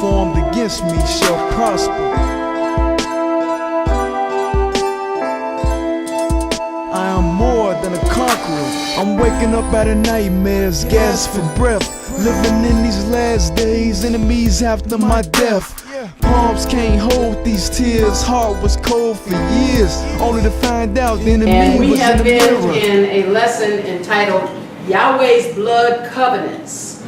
formed against me shall prosper. I am more than a conqueror. I'm waking up out of nightmares, gasp for breath. Living in these last days, enemies after my death. Palms can't hold these tears, heart was cold for years, only to find out the enemy was in the mirror. And we have been in a lesson entitled Yahweh's Blood Covenants.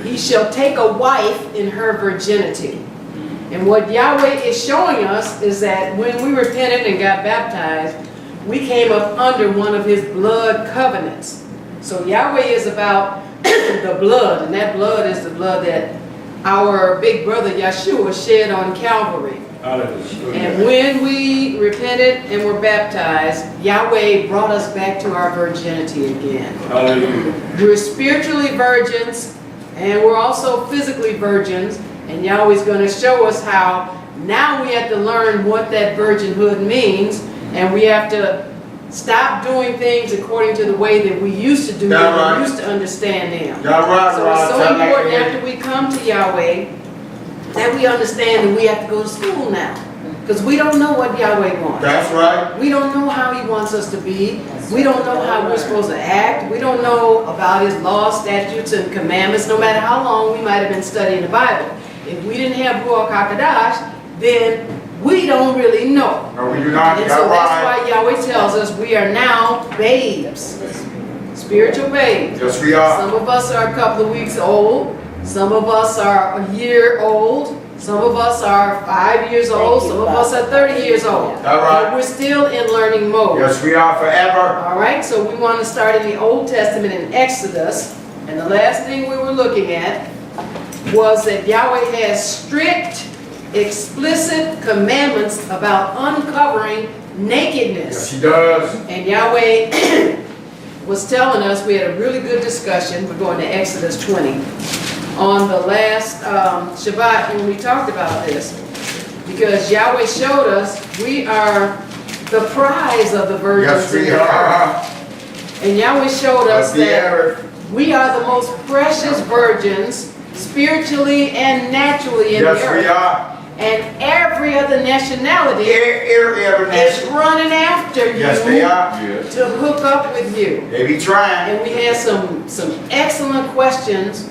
He shall take a wife in her virginity. And what Yahweh is showing us is that when we repented and got baptized, we came up under one of his blood covenants. So Yahweh is about the blood, and that blood is the blood that our big brother Yahshua shed on Calvary. And when we repented and were baptized, Yahweh brought us back to our virginity again. We're spiritually virgins, and we're also physically virgins, and Yahweh's going to show us how now we have to learn what that virginhood means, and we have to stop doing things according to the way that we used to do them, we used to understand them. So it's so important after we come to Yahweh that we understand that we have to go to school now. Because we don't know what Yahweh wants. That's right. We don't know how he wants us to be. We don't know how we're supposed to act. We don't know about his laws, statutes, and commandments, no matter how long we might have been studying the Bible. If we didn't have Ruach HaKodesh, then we don't really know. No, we do not. And so that's why Yahweh tells us we are now babes. Spiritual babes. Yes, we are. Some of us are a couple of weeks old. Some of us are a year old. Some of us are 5 years old. Some of us are 30 years old. All right. But we're still in learning mode. Yes, we are forever. All right. So we want to start in the Old Testament in Exodus. And the last thing we were looking at was that Yahweh has strict, explicit commandments about uncovering nakedness. Yes, he does. And Yahweh was telling us, we had a really good discussion. We're going to Exodus 20. On the last Shabbat when we talked about this, because Yahweh showed us we are the prize of the virgins. Yes, we are. And Yahweh showed us that we are the most precious virgins spiritually and naturally in the earth. Yes, we are. And every other nationality is running after you to hook up with you. They be trying. And we had some excellent questions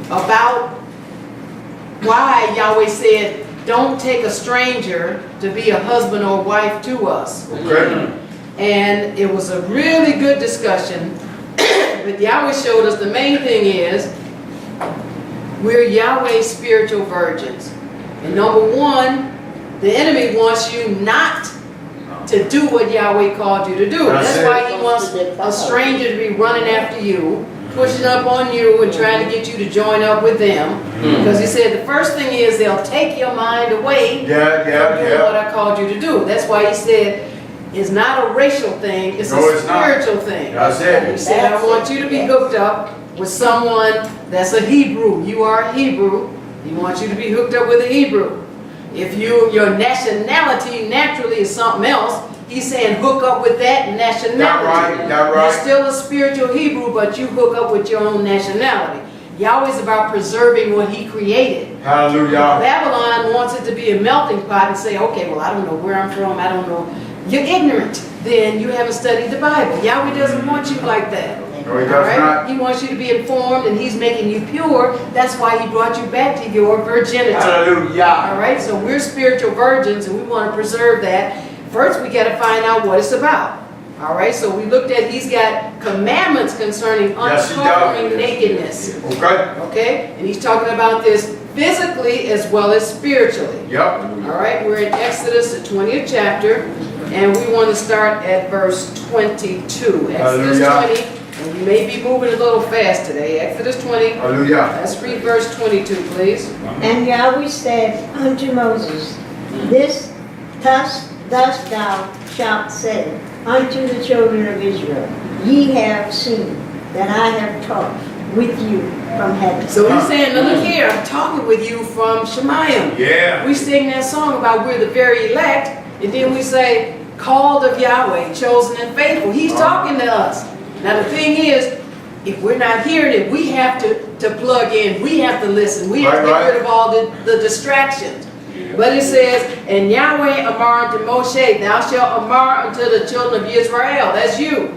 about why Yahweh said, don't take a stranger to be a husband or wife to us. Okay. And it was a really good discussion. But Yahweh showed us the main thing is we're Yahweh's spiritual virgins. And number one, the enemy wants you not to do what Yahweh called you to do. That's why he wants a stranger to be running after you, pushing up on you and trying to get you to join up with them. Because he said the first thing is they'll take your mind away from doing what I called you to do. That's why he said it's not a racial thing, it's a spiritual thing. That's it. He said I want you to be hooked up with someone that's a Hebrew. You are a Hebrew. He wants you to be hooked up with a Hebrew. If your nationality naturally is something else, he's saying hook up with that nationality. That right. You're still a spiritual Hebrew, but you hook up with your own nationality. Yahweh's about preserving what he created. Hallelujah. Babylon wants it to be a melting pot and say, okay, well, I don't know where I'm from. I don't know. You're ignorant. Then you haven't studied the Bible. Yahweh doesn't want you like that. No, he does not. He wants you to be informed, and he's making you pure. That's why he brought you back to your virginity. Hallelujah. All right, so we're spiritual virgins, and we want to preserve that. First, we got to find out what it's about. All right, so we looked at, he's got commandments concerning uncovering nakedness. Okay, and he's talking about this physically as well as spiritually. Yep. All right, we're in Exodus, the 20th chapter, and we want to start at verse 22. Exodus 20. And we may be moving a little fast today. Exodus 20. Hallelujah. Let's read verse 22, please. And Yahweh said unto Moses, Thus thou shalt say unto the children of Israel, Ye have seen that I have taught with you from heaven. So he's saying, now look here, I'm talking with you from Shemayim. Yeah. We sing that song about we're the very elect, and then we say, called of Yahweh, chosen and faithful. He's talking to us. Now the thing is, if we're not hearing it, we have to plug in, we have to listen, we have to Right, get rid of all the distractions. But it says, and Yahweh amar unto Moshe, thou shalt amar unto the children of Israel. That's you.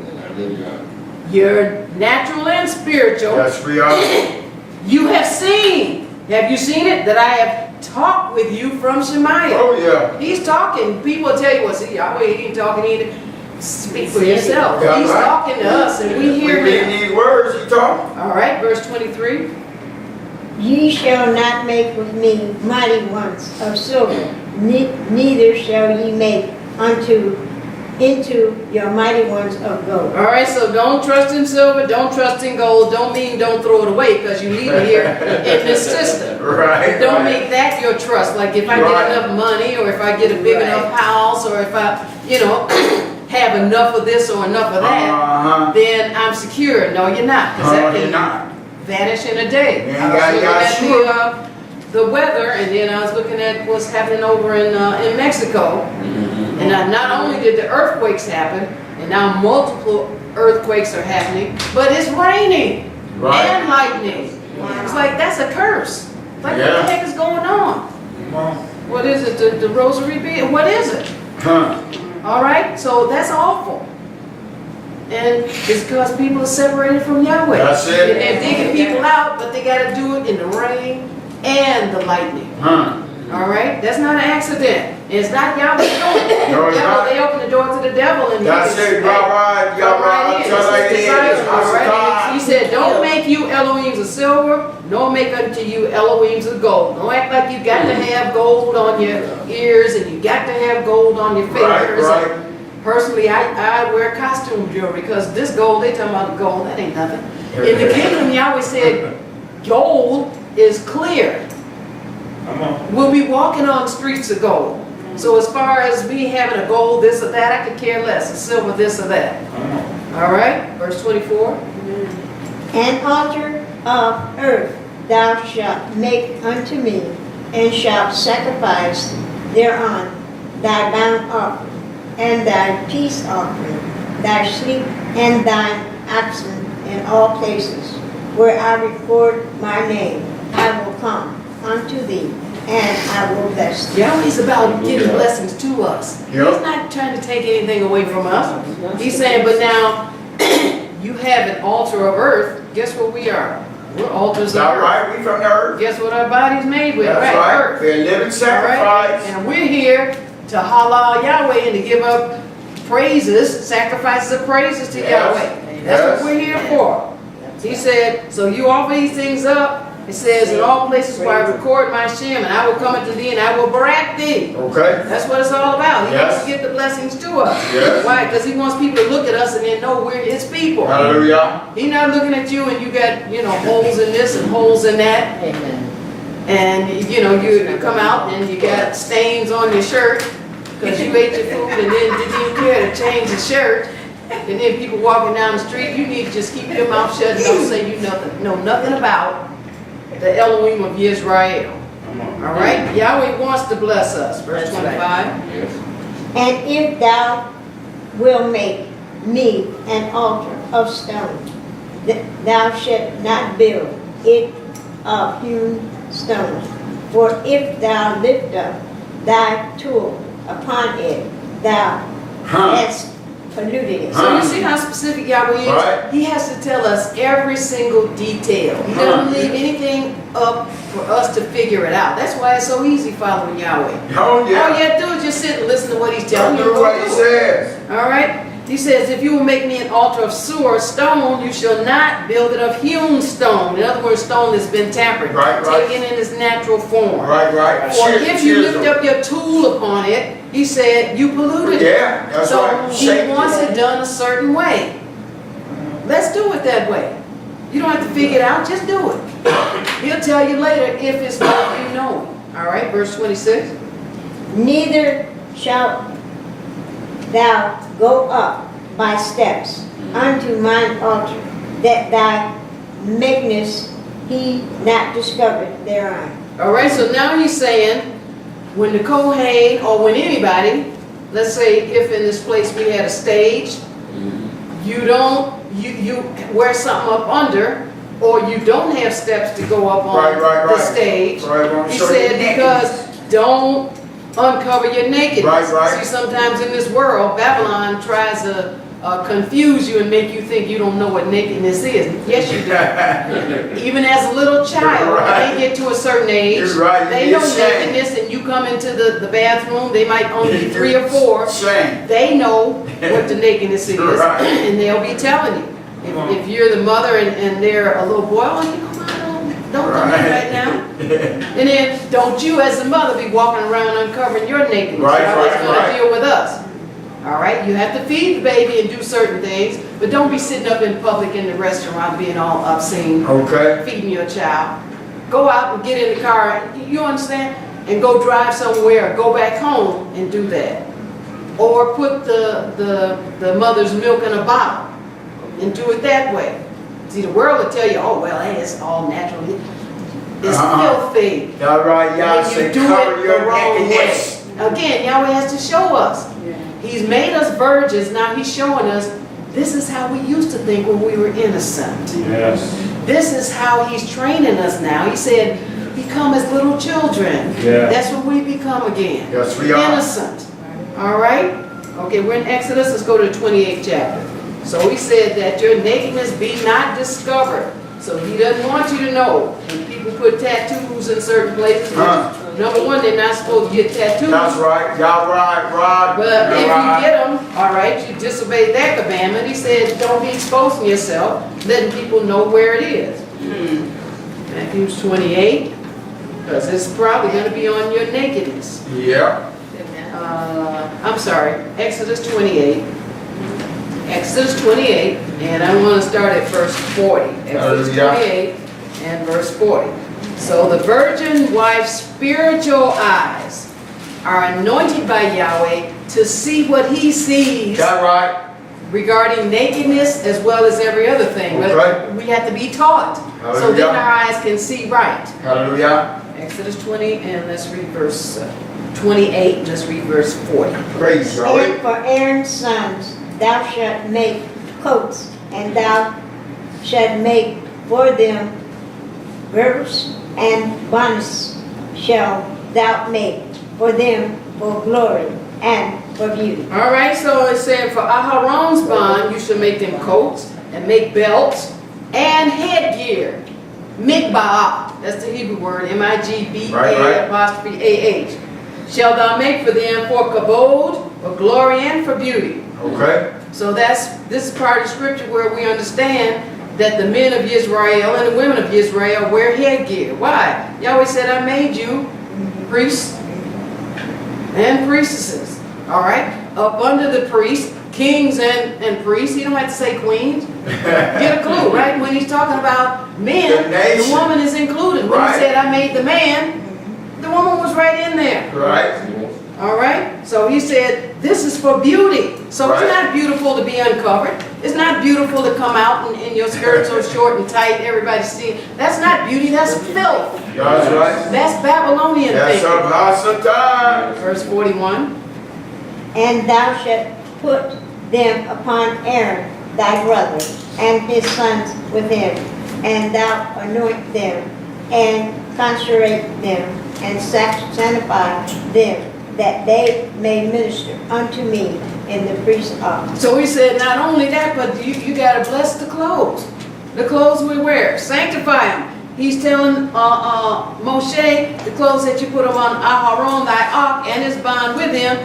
You're natural and spiritual. Yes, we are. You have seen. Have you seen it? That I have talked with you from Shemaiah. Oh, yeah. He's talking. People will tell you, well, see, Yahweh, he ain't talking either. Speak for yourself. Yeah, He's right. talking to us and we hear We read him. these words, he talking. All right, verse 23. Ye shall not make with me mighty ones of silver, neither shall ye make into your mighty ones of gold. All right, so don't trust in silver, don't trust in gold, don't throw it away because you need it here in this system. Right. Don't right. make that your trust. Like if I Right. get enough money or if I get a big enough house or if I, have enough of this or enough of that, then I'm secure. No, you're not. Because that You're can not. vanish in a day. Man, I was Yahshua. looking at the weather and then I was looking at what's happening over in Mexico. And not only did the earthquakes happen, and now multiple earthquakes are happening, but it's raining Right. and lightning. It's like, that's a curse. Like, Yeah. what the heck is going on? Come on. What is it, the rosary bead? What is it? Huh. All right, so that's awful. And it's because people are separated from Yahweh. That's it. And they're digging people out, but they got to do it in the rain and the lightning. Huh. All right, that's not an accident. It's not Yahweh doing it. No, it's not. They open the door to the devil and That's he it, right, come right in. tell It's his it desire, is. all right? He said, don't make you Elohims of silver, nor make unto you Elohims of gold. Don't act like you got to have gold on your ears and you got to have gold on your fingers. Right. Personally, I wear costume jewelry because this gold, they talking about gold, that ain't nothing. In the kingdom, Yahweh said, gold is clear. Come on. We'll be walking on streets of gold. So as far as me having a gold this or that, I could care less. A silver this or that. Come on. All right, verse 24. An altar of earth thou shalt make unto me, and shalt sacrifice thereon thy bound offering, and thy peace offering, thy sheep and thine oxen in all places where I record my name. I will come unto thee, and I will bless thee. Yahweh's about giving blessings to us. Yep. He's not trying to take anything away from us. He's saying, but now you have an altar of earth. Guess what we are? We're altars Is of that earth. right? We from the earth. Guess what our body's made with? That's Right, right. earth. They're living All right? sacrifice. And we're here to halal Yahweh and to give up praises, sacrifices of praises to Yes. Yahweh. That's Yes. what we're here for. He said, so you offer these things up. It says, in all places where I record my Shem, and I will come unto thee and I will barak thee. Okay. That's what it's all about. He Yes. wants to get the blessings to us. Yes. Why? Because he wants people to look at us and then know we're his people. Hallelujah. He's not looking at you and you got, holes in this and holes in that. And, you come out and you got stains on your shirt because you ate your food and then didn't even care to change the shirt. And then people walking down the street, you need to just keep your mouth shut and don't say you know nothing about the Elohim of Israel. All right? Yahweh wants to bless us. Verse 25. And if thou wilt make me an altar of stone, thou shalt not build it of hewn stone. For if thou lift up thy tool upon it, thou hast polluted it. So you see how specific Yahweh is? Right. He has to tell us every single detail. He doesn't leave anything up for us to figure it out. That's why it's so easy following Yahweh. Oh, All you yeah. have to do is just sit and listen to what he's telling you. Do Go what he do it. says. All right? He says, if you will make me an altar of sewer stone, you shall not build it of hewn stone. In other words, stone that's been tampered, Right. taken in its natural form. Right. Or if you lift up your tool upon it, he said, you polluted it. Yeah, that's So right. he Shake wants it. it done a certain way. Let's do it that way. You don't have to figure it out, just do it. He'll tell you later if it's what you know. All right, verse 26. Neither shalt thou go up by steps unto mine altar, that thy meekness he not discovered thereon. All right, so now he's saying, when the Kohen or when anybody, let's say if in this place we had a stage, you don't you wear something up under, or you don't have steps to go up on Right. the stage. Right. He said, because don't uncover your nakedness. Right. See, sometimes in this world, Babylon tries to confuse you and make you think you don't know what nakedness is. Yes, you do. Even as a little child, when they get to a certain age, You're right. they know nakedness, and you come into the bathroom, they might only be 3 or 4. Shame. They know what the nakedness is, Right. and they'll be telling you. If you're the mother and they're a little boy, oh, you know, don't do that right now. And then don't you as a mother be walking around uncovering your nakedness. How it's going to deal with us. All right, you have to feed the baby and do certain things, but don't be sitting up in public in the restaurant being all obscene, Okay. feeding your child. Go out and get in the car, you understand? And go drive somewhere, go back home and do that. Or put the mother's milk in a bottle and do it that way. See, the world will tell you, oh, well, hey, it's all natural. It's filthy. All right, y'all When say you do cover it the your wrong way. nakedness. Again, Yahweh has to show us. He's made us virgins. Now he's showing us this is how we used to think when we were innocent. Yes. This is how he's training us now. He said, become as little children. Yeah. That's what we become again. Yes, we are. Innocent. All right? Okay, we're in Exodus. Let's go to the 28th chapter. So he said that your nakedness be not discovered. So he doesn't want you to know. When people put tattoos in certain places, number one, they're not supposed to get tattoos. That's right. Y'all right, Rod. But if you get them, all right, you disobey that commandment. He said, don't be exposing yourself, letting people know where it is. Matthew 28, because it's probably going to be on your nakedness. Yeah. I'm sorry, Exodus 28. Exodus 28, and I want to start at verse 40. Exodus 28 and verse 40. So the virgin wife's spiritual eyes are anointed by Yahweh to see what he sees That right. regarding nakedness as well as every other thing. Okay. But we have to be taught so then our eyes can see right. Hallelujah. Exodus 20, and let's read verse 28, let's read verse 40. Praise And Yahweh. for Aaron's sons thou shalt make coats, and thou shalt make for them girdles and bonnets shall thou make for them for glory and for beauty. All right, so it said for Aharon's bond, you should make them coats and make belts and headgear. Mikbah, that's the Hebrew word, M-I-G-B-A''A'. Shall thou make for them for kabod, for glory, and for beauty. Okay. So this is part of the scripture where we understand that the men of Israel and the women of Israel wear headgear. Why? Yahweh said, I made you priests and priestesses. All right? Up under the priests, kings and priests. He don't have to say queens. Get a clue, right? When he's talking about men, the woman is included. When he said, I made the man, the woman was right in there. Right. All right? So he said, this is for beauty. So it's not beautiful to be uncovered. It's not beautiful to come out in your skirt so short and tight, everybody's seeing. That's not beauty, that's filth. That's right. That's Babylonian That's thinking. some awesome time. Verse 41. And thou shalt put them upon Aaron thy brother, and his sons with him, and thou anoint them, and consecrate them, and sanctify them, that they may minister unto me in the priest's office. So he said, not only that, but you got to bless the clothes we wear. Sanctify them. He's telling Moshe, the clothes that you put on Aharon, thy ark, and his bond with him,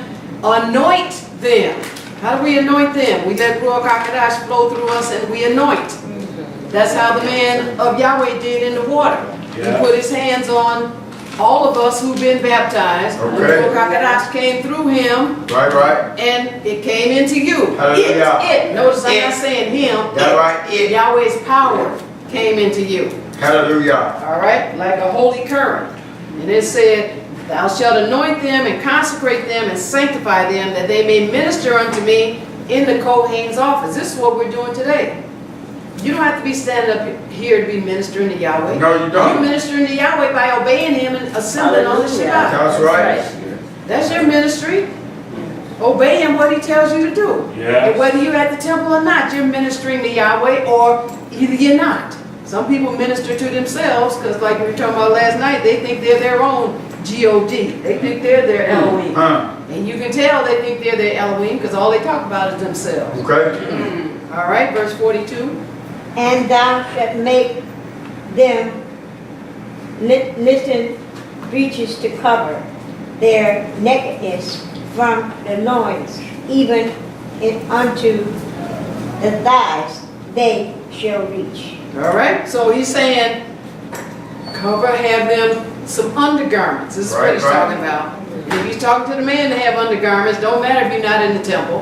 anoint them. How do we anoint them? We let Ruach HaKodesh flow through us and we anoint. That's how the man of Yahweh did in the water. He put his hands on all of us who've been baptized. And Ruach HaKodesh came through him. Right. And it came into you. Hallelujah. It. Notice I'm not saying him. That's right. It. Yahweh's power came into you. Hallelujah. All right? Like a holy current. And it said, thou shalt anoint them and consecrate them and sanctify them, that they may minister unto me in the Kohen's office. This is what we're doing today. You don't have to be standing up here to be ministering to Yahweh. No, you don't. You're ministering to Yahweh by obeying him and assembling on the Shabbat. That's right. That's your ministry. obeying what he tells you to do. Yes. And whether you're at the temple or not, you're ministering to Yahweh, or either you're not. Some people minister to themselves because, like we were talking about last night, they think they're their own God. They think they're their Elohim. And you can tell they think they're their Elohim because all they talk about is themselves. Okay. All right, verse 42. And thou shalt make them listen breeches to cover their nakedness from the loins, even unto the thighs they shall reach. All right, so he's saying, have them some undergarments. This is what he's talking about. If he's talking to the man to have undergarments, don't matter if you're not in the temple.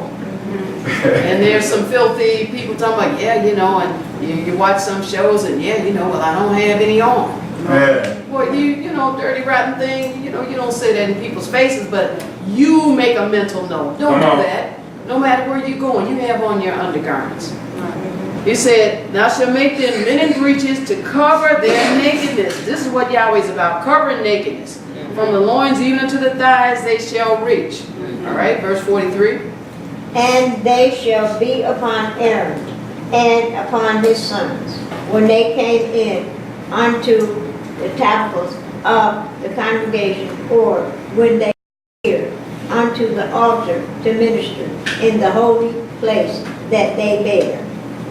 And there's some filthy people talking about, yeah, you know, and you watch some shows and yeah, you know, well, I don't have any on. Yeah. Well, you know, dirty, rotten thing, you know, you don't say that in people's faces, but you make a mental note. Don't do that. No matter where you're going, you have on your undergarments. He said, thou shalt make them linen breeches to cover their nakedness. This is what Yahweh's about, covering nakedness. From the loins even to the thighs they shall reach. All right, verse 43. And they shall be upon Aaron and upon his sons when they came in unto the tabernacles of the congregation, or when they appeared unto the altar to minister in the holy place that they bear,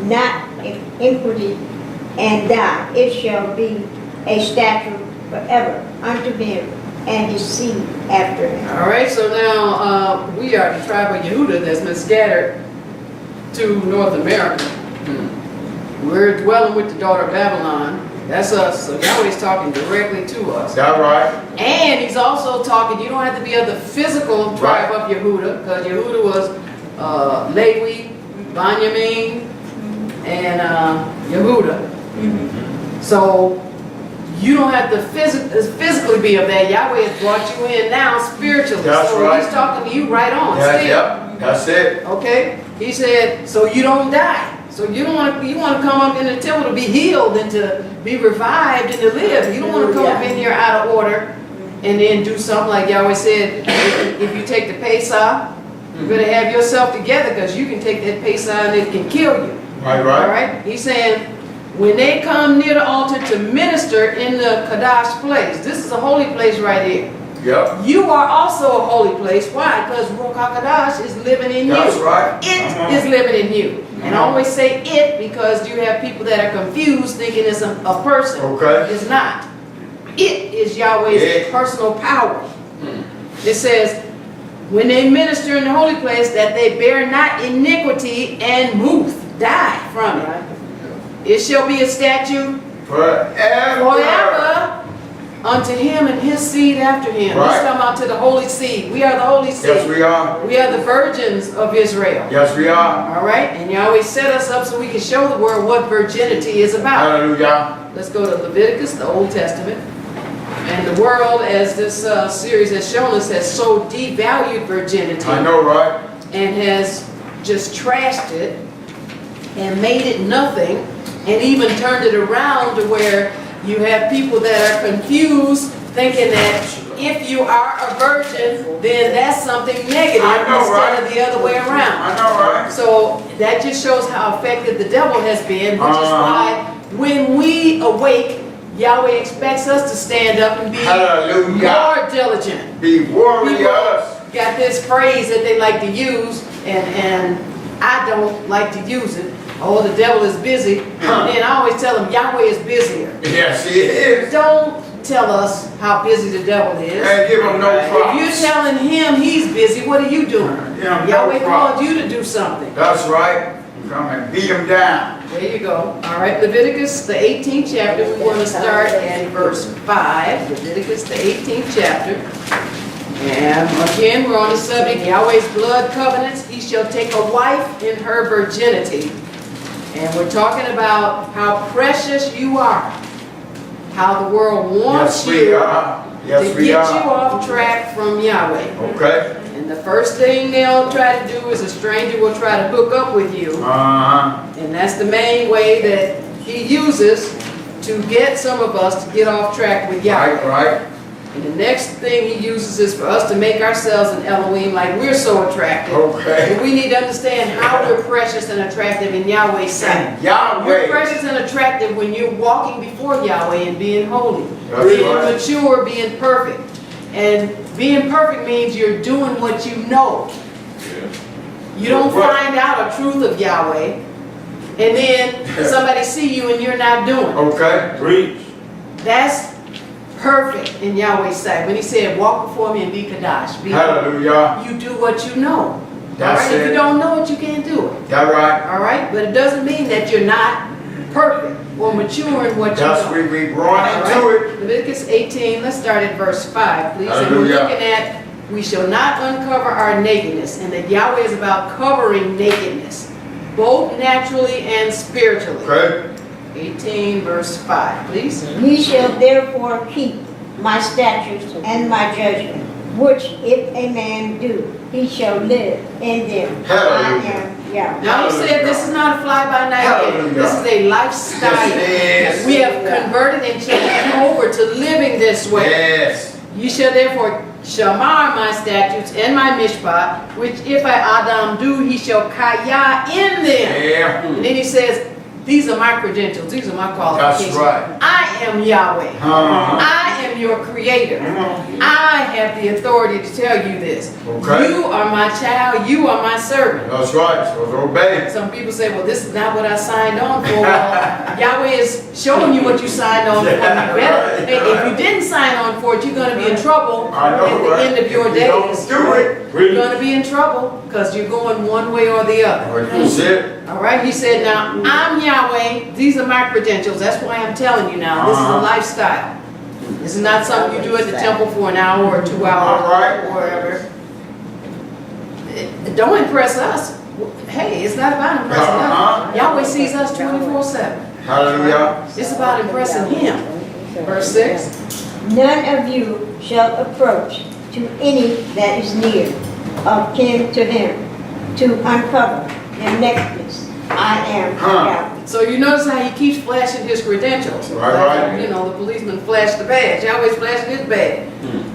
not iniquity and die. It shall be a statute forever unto him and his seed after him. All right, so now we are the tribe of Yehuda that's been scattered to North America. We're dwelling with the daughter of Babylon. That's us. So Yahweh's talking directly to us. That right? And he's also talking, you don't have to be of the physical tribe of Yehuda, because Yehuda was Levi, Benjamin, and Yehuda. So you don't have to physically be of that. Yahweh has brought you in now spiritually. That's so right. he's talking to you right on. Yeah, still. yep. That's it. Okay? He said, so you don't die. So you don't want to, you want to come up in the temple to be healed and to be revived and to live. You don't want to come up in here out of order and then do something like Yahweh said, if you take the Pesach, you better have yourself together because you can take that Pesach and it can kill you. Right, All right. right? He's saying, when they come near the altar to minister in the Kadash place, this is a holy place right here. Yep. You are also a holy place. Why? Because Ruach HaKadosh is living in you. That's right. It is living in you. And I always say it because you have people that are confused thinking it's a person. Okay. It's not. It is Yahweh's personal power. It says, when they minister in the holy place, that they bear not iniquity and ruth, die from it. It shall be a statute forever unto him and his seed after him. Right. Let's come out to the holy seed. We are the holy seed. Yes, we are. We are the virgins of Israel. Yes, we are. All right? And Yahweh set us up so we can show the world what virginity is about. Hallelujah. Let's go to Leviticus, the Old Testament. And the world, as this series has shown us, has so devalued virginity. I know, right? And has just trashed it and made it nothing, and even turned it around to where you have people that are confused, thinking that if you are a virgin, then that's something negative instead of the other way around. I know, right? So that just shows how effective the devil has been, which is why when we awake, Yahweh expects us to stand up and be more diligent. Be warriors. People got this phrase that they like to use, and I don't like to use it. Oh, the devil is busy. And then I always tell them, Yahweh is busier. Yes, he is. Don't tell us how busy the devil is. And give him no props. If you're telling him he's busy, what are you doing? Yeah, Yahweh no called props. you to do something. That's right. Come and beat him down. There you go. All right, Leviticus, the 18th chapter. We want to start at verse 5. Leviticus, the 18th chapter. And again, we're on the subject, Yahweh's blood covenants. He shall take a wife in her virginity. And we're talking about how precious you are. How the world wants you to get you off track from Yahweh. Okay. And the first thing they'll try to do is a stranger will try to hook up with you. And that's the main way that he uses to get some of us to get off track with Yahweh. Right, right. And the next thing he uses is for us to make ourselves an Elohim like we're so attractive. Okay. And we need to understand how we're precious and attractive in Yahweh's sight. You're Yahweh. precious and attractive when you're walking before Yahweh and being holy. That's Being right. mature, being perfect. And being perfect means you're doing what you know. You don't Right. find out a truth of Yahweh and then somebody see you and you're not doing it. Okay. Preach. That's perfect in Yahweh's sight. When he said, walk before me and be Kadash. Be Hallelujah. you do what you know. That's All right? If it. you don't know it, you can't do it. That right? All right? But it doesn't mean that you're not perfect or mature in what you That's know. where we All growing right? into it. Leviticus 18, let's start at verse 5, please. And we're Hallelujah. looking at, we shall not uncover our nakedness, and that Yahweh is about covering nakedness, both naturally and spiritually. Okay. 18, verse 5, please. Ye shall therefore keep my statutes and my judgment, which if a man do, he shall live in them. I Hallelujah. am Yahweh. Now he said this is not a fly-by-night thing. Hallelujah. This is a lifestyle. Yes, it is. We have converted and changed over to living this way. Yes. You shall therefore shamar my statutes and my mishpat, which if I Adam do, he shall kaya in them. Yeah. And then he says, these are my credentials, these are my qualifications. That's right. I am Yahweh. I am your creator. I have the authority to tell you this. Okay. You are my child, you are my servant. That's right. So obey. Some people say, well, this is not what I signed on for. Well, Yahweh is showing you what you signed on for. You better. Hey, if you didn't sign on for it, you're going to be in trouble I know, at the right? end of your If you don't days. do it. You're going to be in trouble because you're going one way or the other. That's it. All right, he said, now, I'm Yahweh. These are my credentials. That's why I'm telling you now. This is a lifestyle. This is not something you do at the temple for an hour or 2 hours All right. or whatever. Don't impress us. Hey, it's not about impressing us. Yahweh sees us 24/7. Hallelujah. It's about impressing Him. Verse 6. None of you shall approach to any that is near, of kin to him, to uncover their nakedness. I am Yahweh. So you notice how he keeps flashing his credentials. Right, Like, right. you know, the policeman flashed the badge. Yahweh's flashing his badge.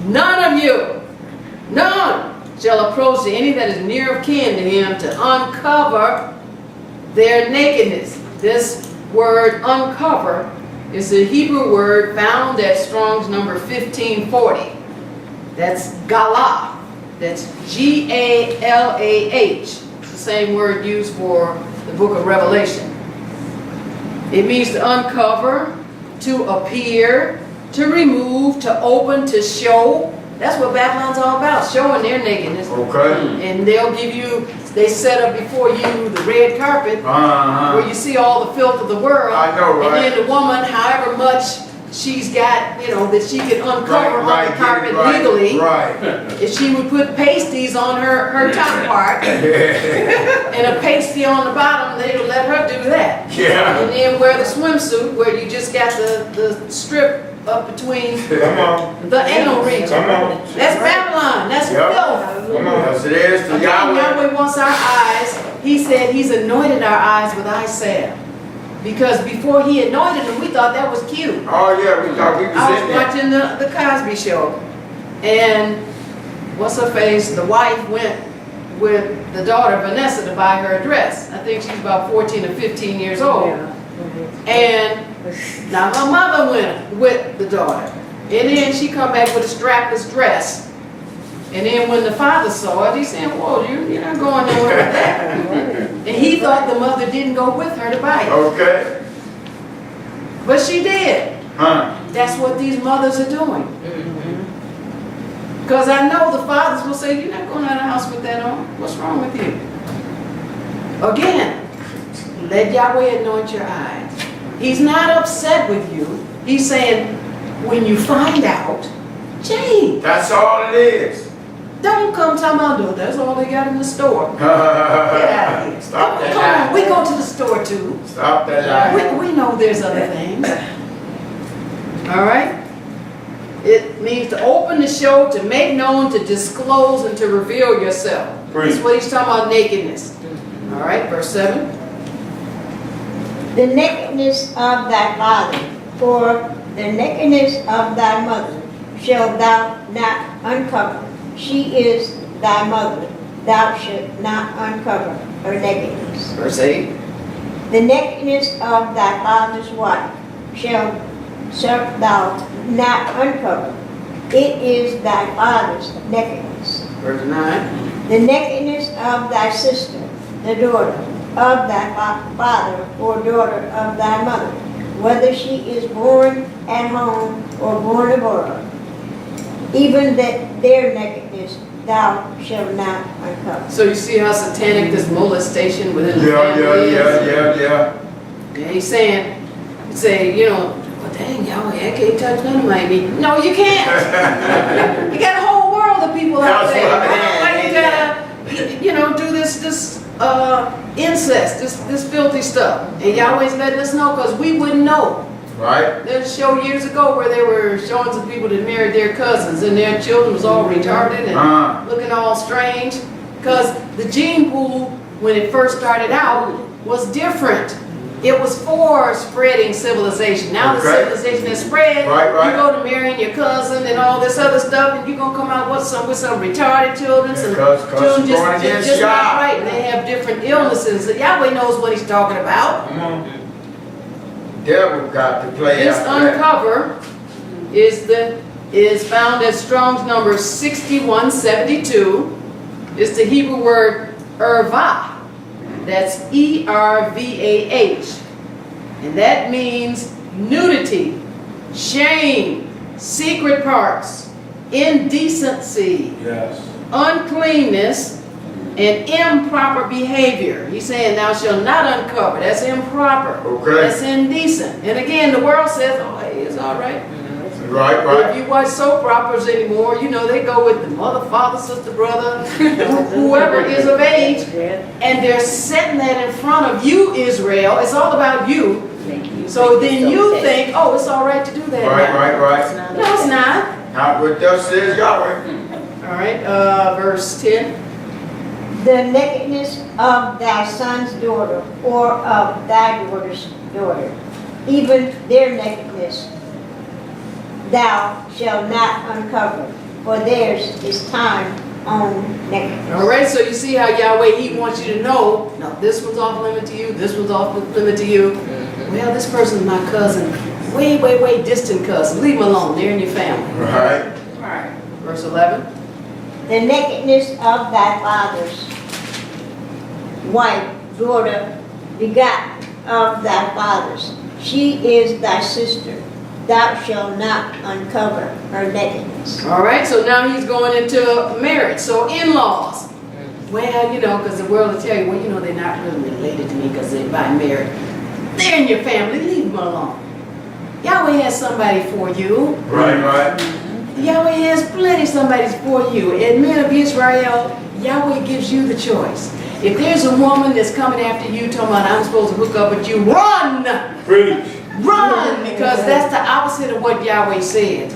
None of you, none, shall approach to any that is near of kin to him to uncover their nakedness. This word uncover is a Hebrew word found at Strong's number 1540. That's galah. That's G-A-L-A-H. It's the same word used for the book of Revelation. It means to uncover, to appear, to remove, to open, to show. That's what Babylon's all about, showing their nakedness. Okay. And they'll give you, they set up before you the red carpet Uh-huh. where you see all the filth of the world. I know, right? And then the woman, however much she's got, you know, that she can uncover on the carpet legally. Right. If she would put pasties on her top part and a pasty on the bottom, they would let her do that. Yeah. And then wear the swimsuit where you just got the strip up between Come on. the anal region. Come on. That's Babylon. That's Yep. filth. Come on. Yes, it is to Again, Yahweh. Yahweh wants our eyes. He said He's anointed our eyes with eye salve. Because before He anointed them, we thought that was cute. Oh, yeah, we thought we was I was in there. watching the Cosby Show, and what's her face? The wife went with the daughter Vanessa to buy her a dress. I think she's about 14 or 15 years old. And now her mother went with the daughter, and then she come back with a strapless dress. And then when the father saw it, he said, "Whoa, you're not going nowhere with that." And he thought the mother didn't go with her to buy it, Okay. but she did. Huh. That's what these mothers are doing. Because I know the fathers will say, "You're not going out of the house with that on. What's wrong with you?" Again, let Yahweh anoint your eyes. He's not upset with you. He's saying, when you find out, change. That's all it is. Don't come talking about, "No, that's all they got in the store." Get out of here. Stop that Come on, lie. we go to the store too. Stop that lie. We know there's other things. All right? It means to open, to show, to make known, to disclose, and to reveal yourself. That's what he's talking about, nakedness. All right, verse 7. The nakedness of thy father, or the nakedness of thy mother, shalt thou not uncover. She is thy mother. Thou shalt not uncover her nakedness. Verse 8. The nakedness of thy father's wife shalt thou not uncover. It is thy father's nakedness. Verse 9. The nakedness of thy sister, the daughter of thy father, or daughter of thy mother, whether she is born at home or born abroad, even that their nakedness thou shalt not uncover. So you see how satanic this molestation within the family is? Yeah. And he's saying, well, dang, Yahweh, I can't touch none of my meat. No, you can't. You got a whole world of people out That's there. right. Why you gotta, do this incest, this filthy stuff? And Yahweh's letting us know because we wouldn't know. Right? There's a show years ago where they were showing some people that married their cousins and their children was all retarded and looking all strange. Because the gene pool, when it first started out, was different. It was for spreading civilization. Now the civilization has spread. Right. You go to marrying your cousin and all this other stuff, and you're gonna come out with some retarded children, some children just not right, and they have different illnesses. Yahweh knows what He's talking about. Come on. Devil got to play This after that. uncover is found as Strong's number 6172. It's the Hebrew word ervah. That's E-R-V-A-H. And that means nudity, shame, secret parts, indecency, Yes. uncleanness, and improper behavior. He's saying thou shalt not uncover. That's improper. Okay. That's indecent. And again, the world says, oh, hey, it's all right. Right. If you watch soap operas anymore, they go with the mother, father, sister, brother, whoever is of age, and they're setting that in front of you, Israel. It's all about you. So then you think, oh, it's all right to do that now. Right. No, it's not. Not what thus says Yahweh. All right, verse 10. The nakedness of thy son's daughter, or of thy daughter's daughter, even their nakedness, thou shalt not uncover, for theirs is time on nakedness. All right, so you see how Yahweh, He wants you to know, now this one's off limit to you, this one's off limit to you. Well, this person's my cousin, way distant cousin. Leave them alone, they're in your family. Right. All right, verse 11. The nakedness of thy father's wife, daughter, begotten of thy father's, she is thy sister. Thou shalt not uncover her nakedness. All right, so now he's going into marriage. So in-laws. Well, because the world will tell you, well, they're not really related to me because they're by marriage. They're in your family, leave them alone. Yahweh has somebody for you. Right. Yahweh has plenty of somebody for you. And men of Israel, Yahweh gives you the choice. If there's a woman that's coming after you, talking about I'm supposed to hook up with you, run! Preach. Run, because that's the opposite of what Yahweh said.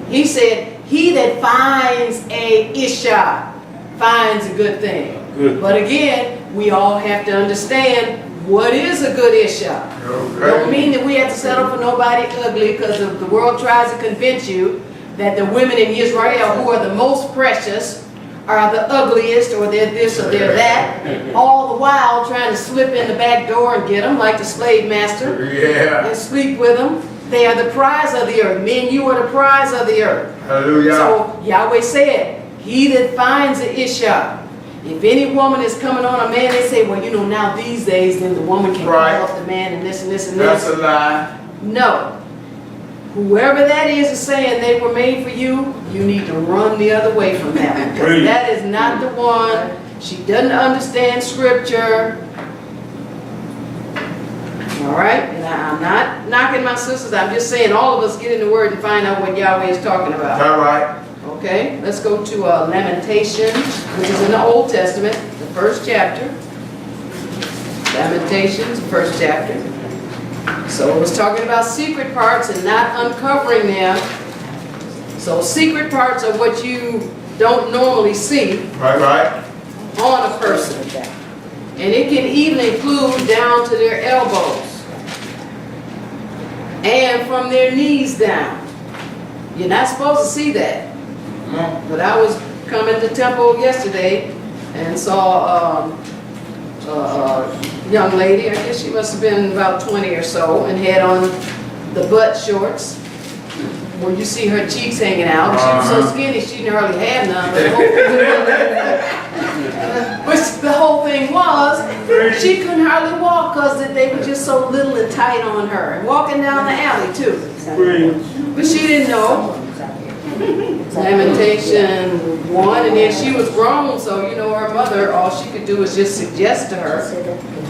He said, he that finds a Iyshshah finds a good thing. Good. But again, we all have to understand what is a good Iyshshah. Okay. Don't mean that we have to settle for nobody ugly, because the world tries to convince you that the women in Israel who are the most precious are the ugliest, or they're this or they're that, all the while trying to slip in the back door and get them like the slave master and sleep with them. They are the prize of the earth. Men, you are the prize of the earth. Hallelujah. So Yahweh said, he that finds an Iyshshah. If any woman is coming on a man, they say, well, now these days, then the woman can call up the man and this and this and this. That's a lie. No. Whoever that is saying they were made for you, you need to run the other way from that one. Because that is not the one. She doesn't understand scripture. All right? And I'm not knocking my sisters. I'm just saying all of us get in the Word and find out what Yahweh is talking about. All right. Okay? Let's go to Lamentations, which is in the Old Testament, the first chapter. Lamentations, first chapter. So it was talking about secret parts and not uncovering them. So secret parts are what you don't normally see Right. on a person. And it can even include down to their elbows and from their knees down. You're not supposed to see that. But I was coming to temple yesterday and saw a young lady, I guess she must have been about 20 or so, and had on the butt shorts where you see her cheeks hanging out. She was so skinny she didn't hardly have none. But the whole thing was, she couldn't hardly walk because they were just so little and tight on her. And walking down the alley too. But she didn't know. Lamentation 1, and then she was grown, so you know her mother, all she could do was just suggest to her.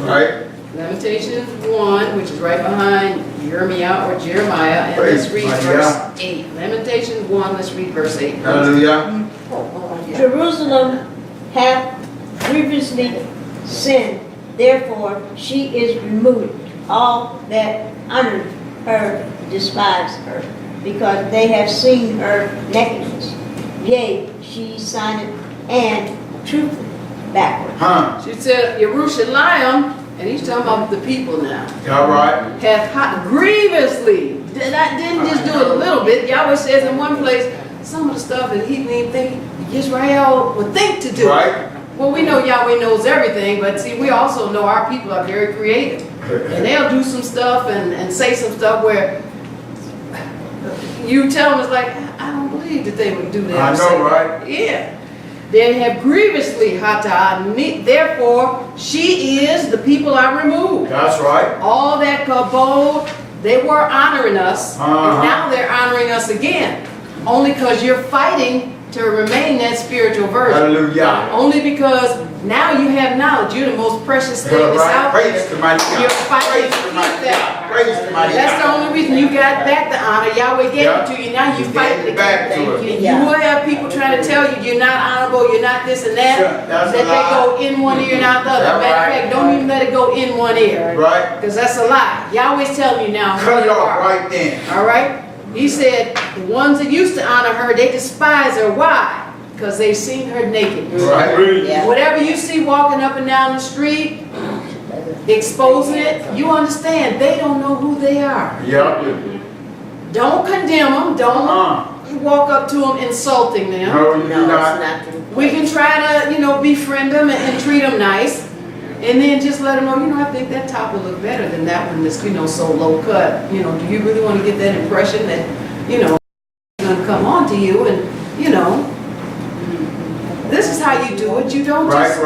Right. Lamentation 1, which is right behind Yirmiah or Jeremiah, and let's read verse 8. Lamentation 1, let's read verse 8. Hallelujah. Jerusalem hath grievously sinned, therefore she is removed. All that honor her despise her, because they have seen her nakedness. Yea, she signed and truth backward. She said, Yerushalayim, and he's talking about the people now. All right. Hath grievously, didn't just do it a little bit. Yahweh says in one place, some of the stuff that he didn't even think Israel would think to do. Right. Well, we know Yahweh knows everything, but see, we also know our people are very creative. And they'll do some stuff and say some stuff where you tell them, it's like, I don't believe that they would do that. I know, right? Yeah. They have grievously hata, therefore she is the people I removed. That's right. All that kabod, they were honoring us, and now they're honoring us again. Only because you're fighting to remain that spiritual virgin. Hallelujah. Only because now you have knowledge. You're the most precious thing that's out there. Praise the mighty God. You're fighting to Praise the mighty keep that. God. Praise the mighty That's the God. only reason you got back the honor. Yahweh gave it to you. Now you You fight gave to it back get to it. us. And you will have people trying to tell you you're not honorable, you're not this and that. Sure, that's That a they lie. go in one ear and out the other. That's Matter of right. fact, don't even let it go in one ear. Right. Because that's a lie. Yahweh's telling you now who Cut it you off are. right then. All right? He said the ones that used to honor her, they despise her. Why? Because they've seen her naked. Right. Yeah. Whatever you see walking up and down the street, exposing it, you understand they don't know who they are. Yep. Don't condemn them. Don't walk up to them insulting them. No, you do No, not. it's not. We can try to, befriend them and treat them nice. And then just let them know, I think that top will look better than that one that's, so low cut. Do you really want to get that impression that, it's going to come on to you and, this is how you do it. You don't just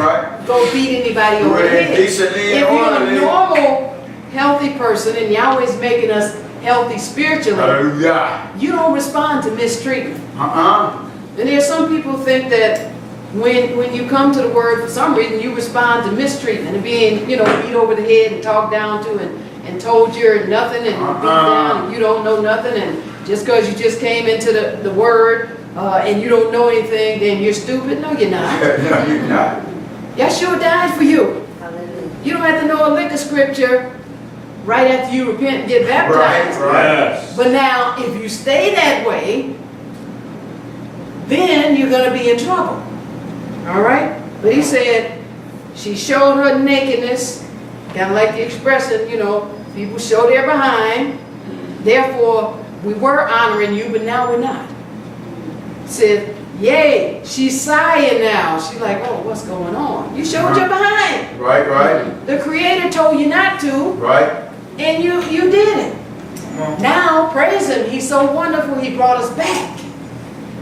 go beat anybody over the head. If you're a normal, healthy person and Yahweh's making us healthy spiritually, Hallelujah. you don't respond to mistreatment. Uh-uh. And there's some people think that when you come to the word, for some reason you respond to mistreatment and being, beat over the head and talked down to and told you're nothing and beat down and you don't know nothing, and just because you just came into the word and you don't know anything, then you're stupid. No, you're not. No, you're not. Yahshua died for you. Hallelujah. You don't have to know a lick of scripture right after you repent and get baptized. Right. But now, if you stay that way, then you're going to be in trouble. All right? But he said, she showed her nakedness, kind of like the expression, people show their behind. Therefore, we were honoring you, but now we're not. Said, yay, she's sighing now. She's like, oh, what's going on? You showed your behind. Right. The Creator told you not to, Right. and you did it. Now, praise Him. He's so wonderful. He brought us back.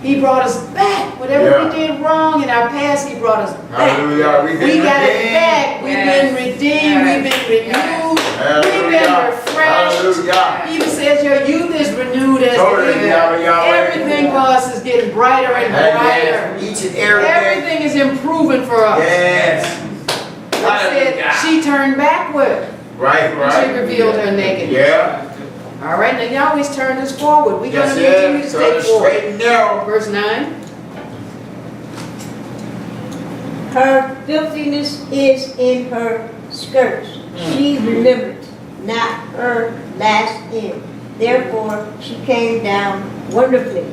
He brought us back. Whatever we did wrong in our past, He brought us back. Hallelujah. We got it back. We've been redeemed. We've been renewed. We've been refreshed. Hallelujah. Even says your youth is renewed as Totally, the eagle. Yahweh. Everything for us is getting brighter and brighter. Each and every day. Everything is improving for us. Yes. It said she turned backward. Right. She revealed her nakedness. Yeah. All right, now you always turn us forward. We're going to continue to Yes, stay Straight forward. and narrow. Verse 9. Her filthiness is in her skirts. She remembered not her last end. Therefore she came down wonderfully.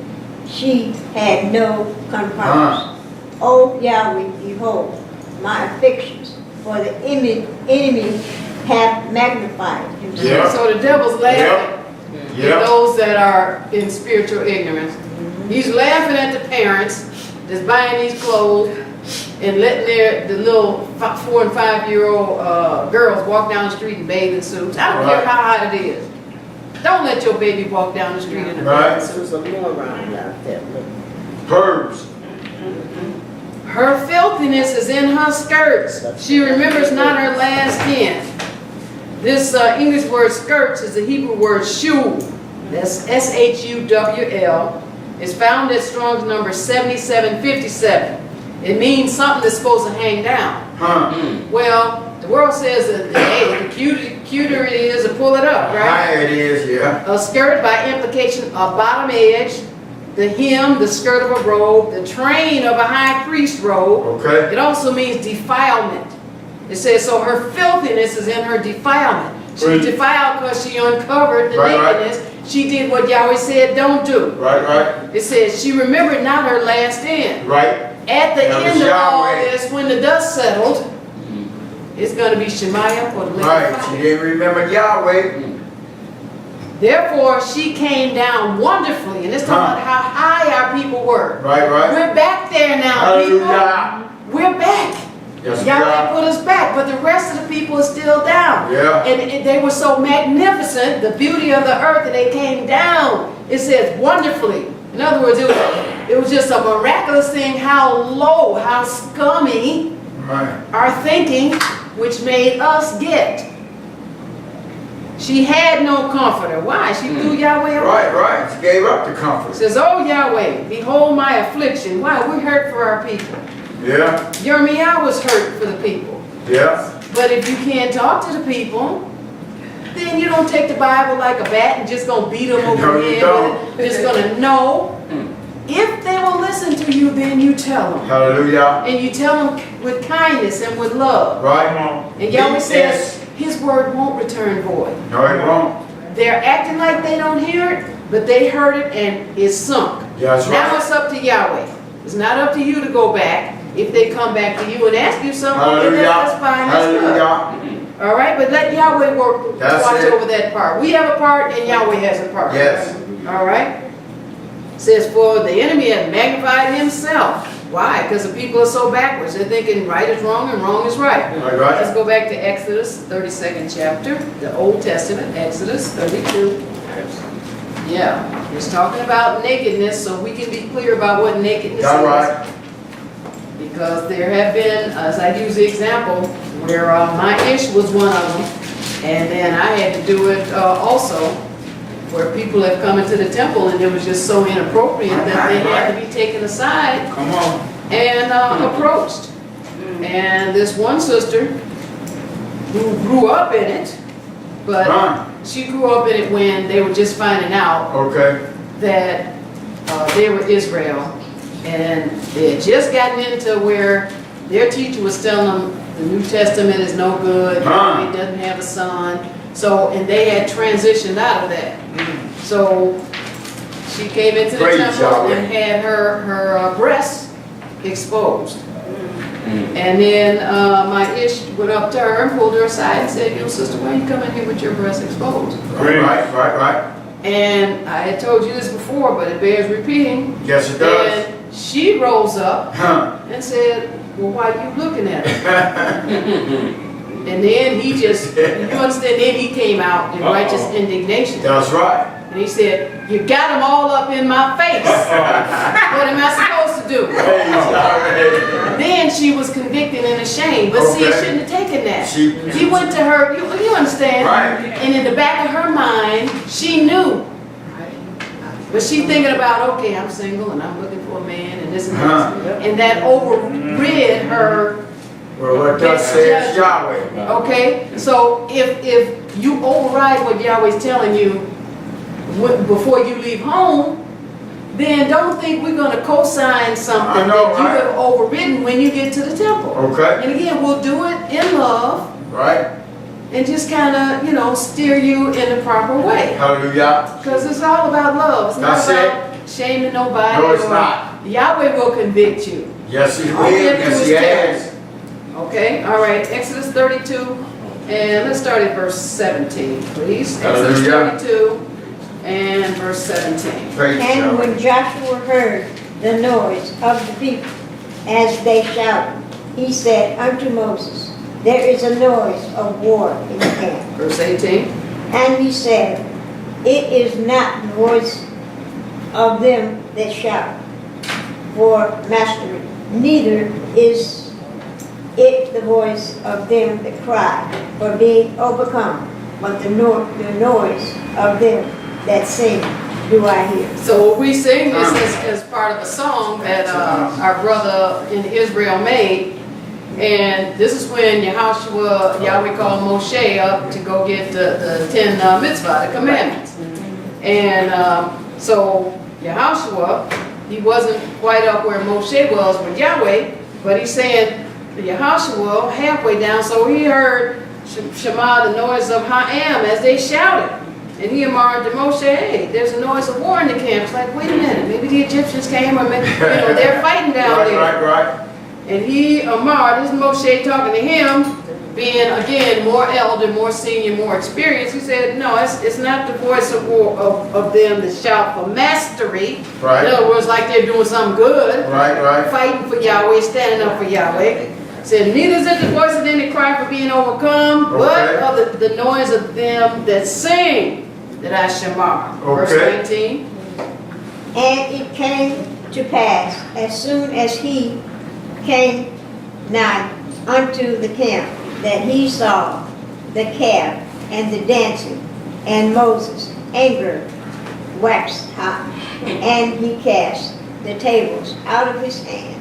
She had no compromise. O Yahweh, behold my afflictions, for the enemy have magnified himself. Yeah. So the devil's laughing. Yeah. and those that are in spiritual ignorance. He's laughing at the parents that's buying these clothes and letting the little 4 and 5 year old girls walk down the street in bathing suits. I don't care how hot it is. Don't let your baby walk down the street in a bathing suit. There's a moron out there. Herbs. Her filthiness is in her skirts. She remembers not her last end. This English word skirts is the Hebrew word shul. That's S-H-U-W-L. It's found at Strong's number 7757. It means something that's supposed to hang down. Well, the world says that, hey, the cuter it is to pull it up, right? Higher it is, yeah. A skirt, by implication, a bottom edge. The hem, the skirt of a robe. The train of a high priest robe. Okay. It also means defilement. It says, so her filthiness is in her defilement. She's defiled because she uncovered the nakedness. She did what Yahweh said don't do. Right. It says she remembered not her last end. Right. At the That was end of all Yahweh. this, when the dust settled, it's going to be Shemaiah or the lake of Right. She fire. didn't remember Yahweh. Therefore, she came down wonderfully. And it's talking about how high our people were. Right. We're back there now, Hallelujah. people. We're back. Yes, we Yahweh are. put us back, but the rest of the people are still down. Yeah. And they were so magnificent, the beauty of the earth, that they came down. It says wonderfully. In other words, it was just a miraculous thing how low, how scummy Right. our thinking, which made us get. She had no comforter. Why? She threw Yahweh away. Right. She gave up the comfort. Says, oh Yahweh, behold my affliction. Why? We hurt for our people. Yeah. Jeremiah was hurt for the people. Yeah. But if you can't talk to the people, then you don't take the Bible like a bat and just gonna beat them over No, the you head. don't. With it. Just gonna know. If they will listen to you, then you tell them. Hallelujah. And you tell them with kindness and with love. Right. And Yahweh Yes. says his word won't return void. No, it won't. They're acting like they don't hear it, but they heard it and it's sunk. Yeah, that's Now right. it's up to Yahweh. It's not up to you to go back. If they come back to you and ask you something, then that's fine, that's good. Hallelujah. All right, but let Yahweh work, That's watch it. over that part. We have a part and Yahweh has a part. Yes. All right? It says, for the enemy has magnified himself. Why? Because the people are so backwards. They're thinking right is wrong and wrong is right. Right. Let's go back to Exodus, 32nd chapter, the Old Testament, Exodus 32. Yeah, it's talking about nakedness, so we can be clear about what nakedness All is. right. Because there have been, as I use the example, where my Iysh was one of them, and then I had to do it also, where people have come into the temple and it was just so inappropriate that they had to be taken aside Come on. and approached. And this one sister who grew up in it, but Right. she grew up in it when they were just finding out Okay. that they were Israel, and they had just gotten into where their teacher was telling them the New Testament is no good, Huh. it doesn't have a son. So, and they had transitioned out of that. So she came into the Praise temple Yahweh. and had her breasts exposed. And then my Iysh went up to her and pulled her aside and said, sister, why you come in here with your breasts exposed? Right. And I had told you this before, but it bears repeating. Yes, it does. And she rose up Huh. and said, well, why are you looking at her? And then he just, you understand, then he came out in righteous indignation. That's right. And he said, you got them all up in my face. What am I supposed to do? Then she was convicted and ashamed. But see, she Okay. shouldn't have taken that. She- He went to her, you understand? Right. And in the back of her mind, she knew. But she thinking about, okay, I'm single and I'm looking for a man and this and this. And that overrid her. Well, what thus says Yahweh. Okay? So if you override what Yahweh's telling you before you leave home, then don't think we're going to co-sign something that you have overridden when you get to the temple. Okay. And again, we'll do it in love. Right. And just kind of, steer you in the proper way. Hallelujah. Because it's all about love. It's not That's about shaming nobody. No, it's or- not. Yahweh will convict you. Yes, he will. All you have to do Yes, is he tell. has. Okay, all right, Exodus 32, and let's start at verse 17, please. Exodus Hallelujah. 32, And verse 17. Praise And God. when Joshua heard the noise of the people as they shouted, he said unto Moses, there is a noise of war in the camp. Verse 18. And he said, it is not the voice of them that shout for mastery, neither is it the voice of them that cry for being overcome, but the noise of them that sing do I hear. So we sing this as part of a song that our brother in Israel made. And this is when Yahshua, Yahweh called Moshe up to go get the 10 mitzvah, the commandments. And so Yahshua, he wasn't quite up where Moshe was with Yahweh, but he's saying Yahshua halfway down, so he heard Shema, the noise of Ha'am, as they shouted. And he amarred to Moshe, hey, there's a noise of war in the camp. It's like, wait a minute, maybe the Egyptians came, or maybe, they're fighting down there. Right. And he amarred, this is Moshe talking to him, being again more elder, more senior, more experienced. He said, no, it's not the voice of war of them that shout for mastery. Right. In other words, like they're doing something good. Right. Fighting for Yahweh, standing up for Yahweh. Said, neither is it the voice of them that cry for being overcome, but of the noise of them that sing that I shamar. Verse 19. And it came to pass, as soon as he came nigh unto the camp, that he saw the calf and the dancing, and Moses' anger waxed hot, and he cast the tables out of his hands,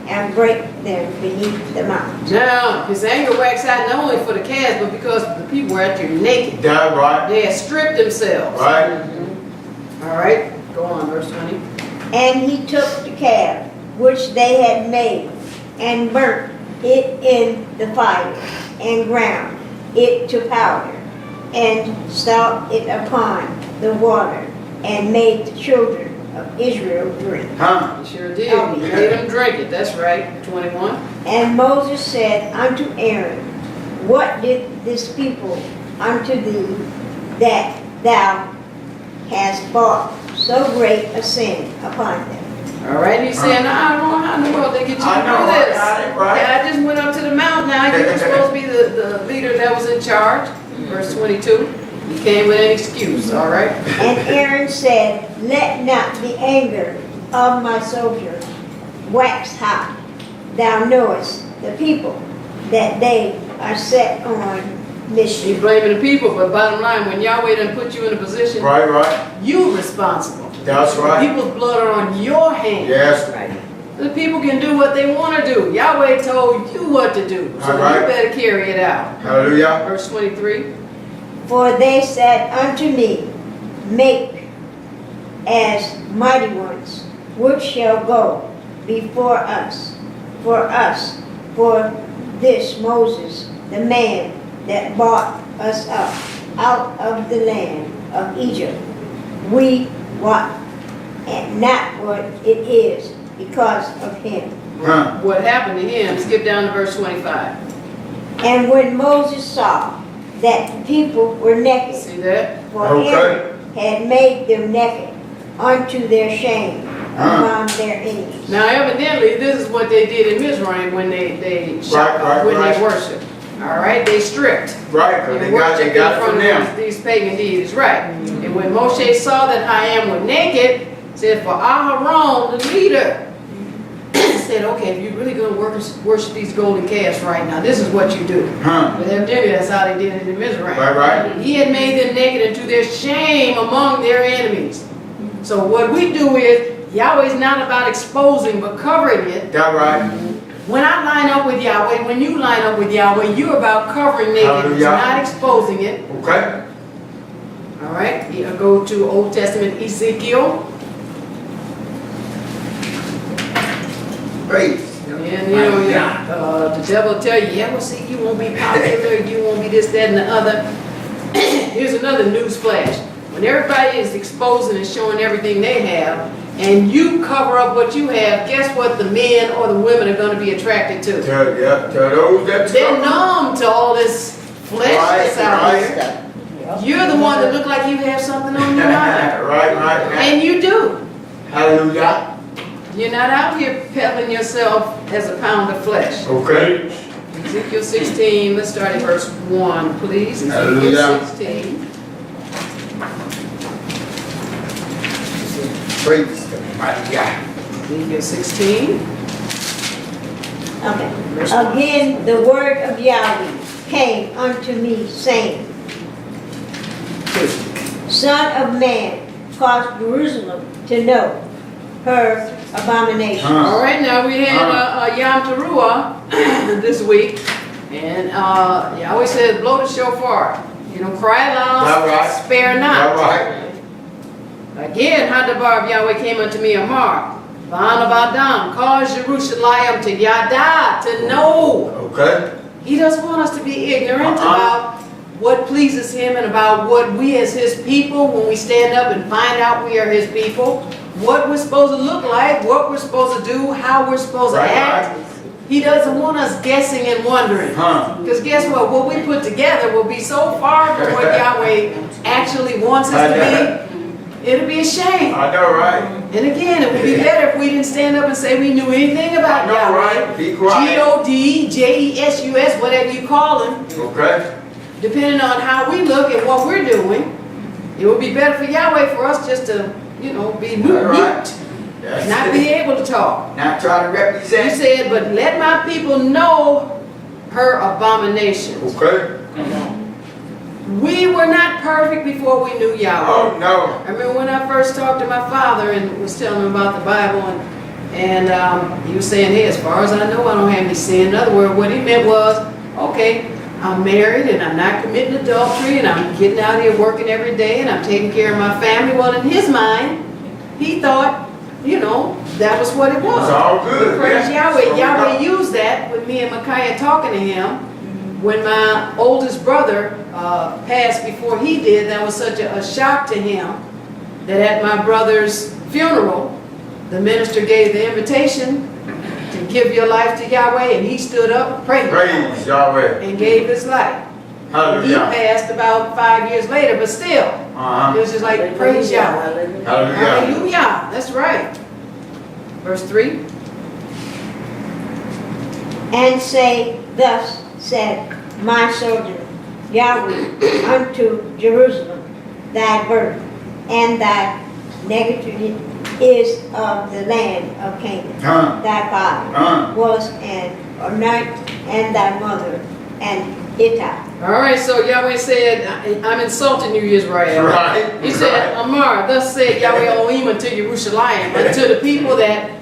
and break them beneath the mountains. Now, his anger waxed out not only for the calves, but because the people were out there naked. That right. They had stripped themselves. Right. All right, go on, verse 20. And he took the calf which they had made, and burnt it in the fire, and ground it to powder, and stout it upon the water, and made the children of Israel drink. He sure did. He made them drink it. That's right. 21. And Moses said unto Aaron, what did this people unto thee, that thou hast brought so great a sin upon them? All right, he's saying, I don't know how in the world they get you to do this. I got it, right. Yeah, I just went up to the mountain. Now you were supposed to be the leader that was in charge. Verse 22. He came with an excuse, all right? And Aaron said, let not the anger of my soldiers wax hot. Thou knowest the people, that they are set on mischief. He's blaming the people, but bottom line, when Yahweh done put you in a position, Right. you responsible. That's right. People's blood are on your hands. Yes. The people can do what they want to do. Yahweh told you what to do, so All right. you better carry it out. Hallelujah. Verse 23. For they said unto me, make as mighty ones, which shall go before us, for this Moses, the man that brought us up out of the land of Egypt, we wot and not what it is because of him. What happened to him? Skip down to verse 25. And when Moses saw that the people were naked, See that? for Aaron had made them naked unto their shame among their enemies. Now, evidently, this is what they did in Mizraim when they Right. they worshiped. All right, they stripped. Right, because And they got worshiped it in front from of them. these pagan deities, right? And when Moshe saw that Ha'am were naked, said, for Aharon, the leader, said, okay, if you're really going to worship these golden calves right now, this is what you do. But evidently, that's how they did it in Mizraim. Right. He had made them naked and to their shame among their enemies. So what we do is, Yahweh's not about exposing, but covering it. That right. When I line up with Yahweh, when you line up with Yahweh, you're about covering nakedness, not exposing it. Okay. All right, go to Old Testament Ezekiel. Praise. And you know, the devil tell you, yeah, well, see, you won't be popular, you won't be this, that, and the other. Here's another news flash. When everybody is exposing and showing everything they have, and you cover up what you have, guess what the men or the women are going to be attracted to? Tell those that They're numb to all this flesh that's out here. You're the one that look like you have something on your mind. Right. And you do. Hallelujah. You're not out here peddling yourself as a pound of flesh. Okay. Ezekiel 16, let's start at verse 1, please. Ezekiel Hallelujah. 16. Praise the mighty God. Ezekiel 16. Okay. Again, the word of Yahweh came unto me, saying, Son of man, cause Jerusalem to know her abomination. All right, now we had Yom Teruah this week, and Yahweh said, blow the shofar. You know, cry loud, All right. spare not. All right. Again, Hadabar of Yahweh came unto me, Amar, Va'an of Adam, cause Jerusalem to yada, to know. Okay. He doesn't want us to be ignorant about what pleases him and about what we as his people, when we stand up and find out we are his people, what we're supposed to look like, what we're supposed to do, how we're supposed to act. He doesn't want us guessing and wondering. Because guess what we put together will be so far from what Yahweh actually wants us to be. It'll be a shame. I know, right? And again, it would be better if we didn't stand up and say we knew anything about I know, Yahweh. right? Be quiet. G-O-D, J-E-S-U-S, whatever you call him. Okay. Depending on how we look and what we're doing, it would be better for Yahweh for us just to, you know, be mute, Right. That's not it. be able to talk. Not try to He represent. said, but let my people know her abominations. Okay. We were not perfect before we knew Yahweh. Oh, no. I remember when I first talked to my father and was telling him about the Bible, and he was saying, hey, as far as I know, I don't have any sin. In other words, what he meant was, okay, I'm married and I'm not committing adultery and I'm getting out here working every day and I'm taking care of my family. Well, in his mind, he thought, you know, that was what it was. It's all good. Praise Yeah. Yahweh. So Yahweh we used that with me and Micaiah talking to him. When my oldest brother passed before he did, that was such a shock to him that at my brother's funeral, the minister gave the invitation to give your life to Yahweh, and he stood up, prayed, Praise Yahweh. and gave his life. He Hallelujah. passed about 5 years later, but still, it was just like, praise Yahweh. Hallelujah. Hallelujah. That's right. Verse 3. And say, Thus said my soldier, Yahweh, unto Jerusalem, thy birth and thy negativity is of the land of Canaan. Thy father was an Onite, and thy mother an Hittite. All right, so Yahweh said, I'm insulting you, Israel. Right. He said, Amar, thus said Yahweh Elohim unto Jerusalem, unto the people that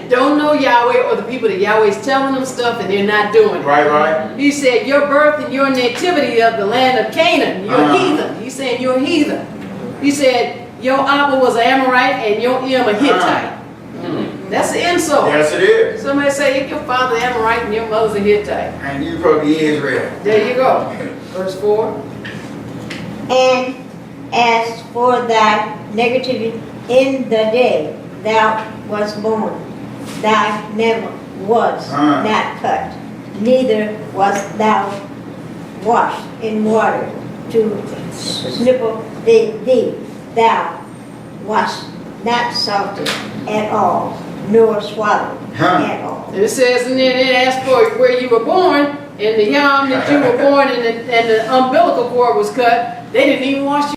don't know Yahweh, or the people that Yahweh's telling them stuff and they're not doing it. Right. He said, your birth and your nativity of the land of Canaan, you're heathen. He's saying you're heathen. He said, your Abba was an Amorite and your Im a Hittite. That's the insult. Yes, it is. Somebody say, if your father Amorite and your mother's a Hittite. And you probably Israel. There you go. Verse 4. And as for thy negativity in the day thou wast born, thou never was not cut, neither wast thou washed in water to snipple thee, thou wast not salted at all, nor swallowed at all. And it says, and then it asks for where you were born, and the Yowm that you were born in, and the umbilical cord was cut. They didn't even wash you.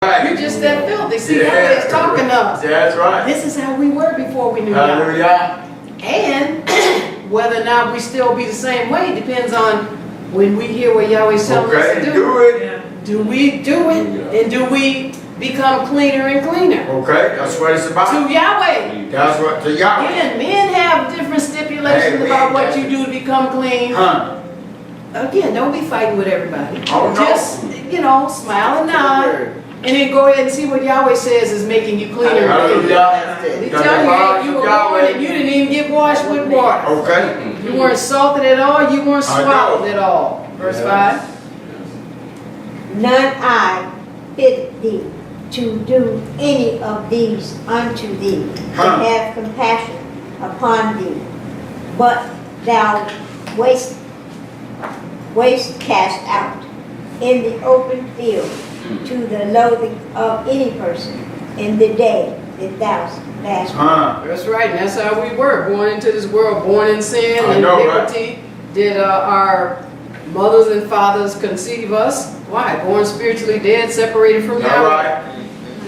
You're just that filthy. See, Yahweh is talking to us. That's right. This is how we were before we knew Yahweh. Hallelujah. And whether or not we still be the same way depends on when we hear what Yahweh's telling us to do. Do it. Do we do it? And do we become cleaner and cleaner? Okay, that's what it's about. To Yahweh. That's what to Yahweh. Again, men have different stipulations Hey, about what man, you do to become clean. Again, don't be fighting with everybody. Oh, no. Just, you know, smile and nod. And then go ahead and see what Yahweh says is making you cleaner and cleaner. Hallelujah. He tell you, hey, you were born and you didn't even get washed with water. Okay. You weren't salted at all, you weren't swallowed at all. Verse 5. None I bid thee to do any of these unto thee, to have compassion upon thee, but thou wast cast out, in the open field to the loathing of any person in the day that thou last. That's right, and that's how we were, born into this world, born in sin I and know, iniquity. Did our mothers and fathers conceive us? Why? Born spiritually dead, separated from All Yahweh. right.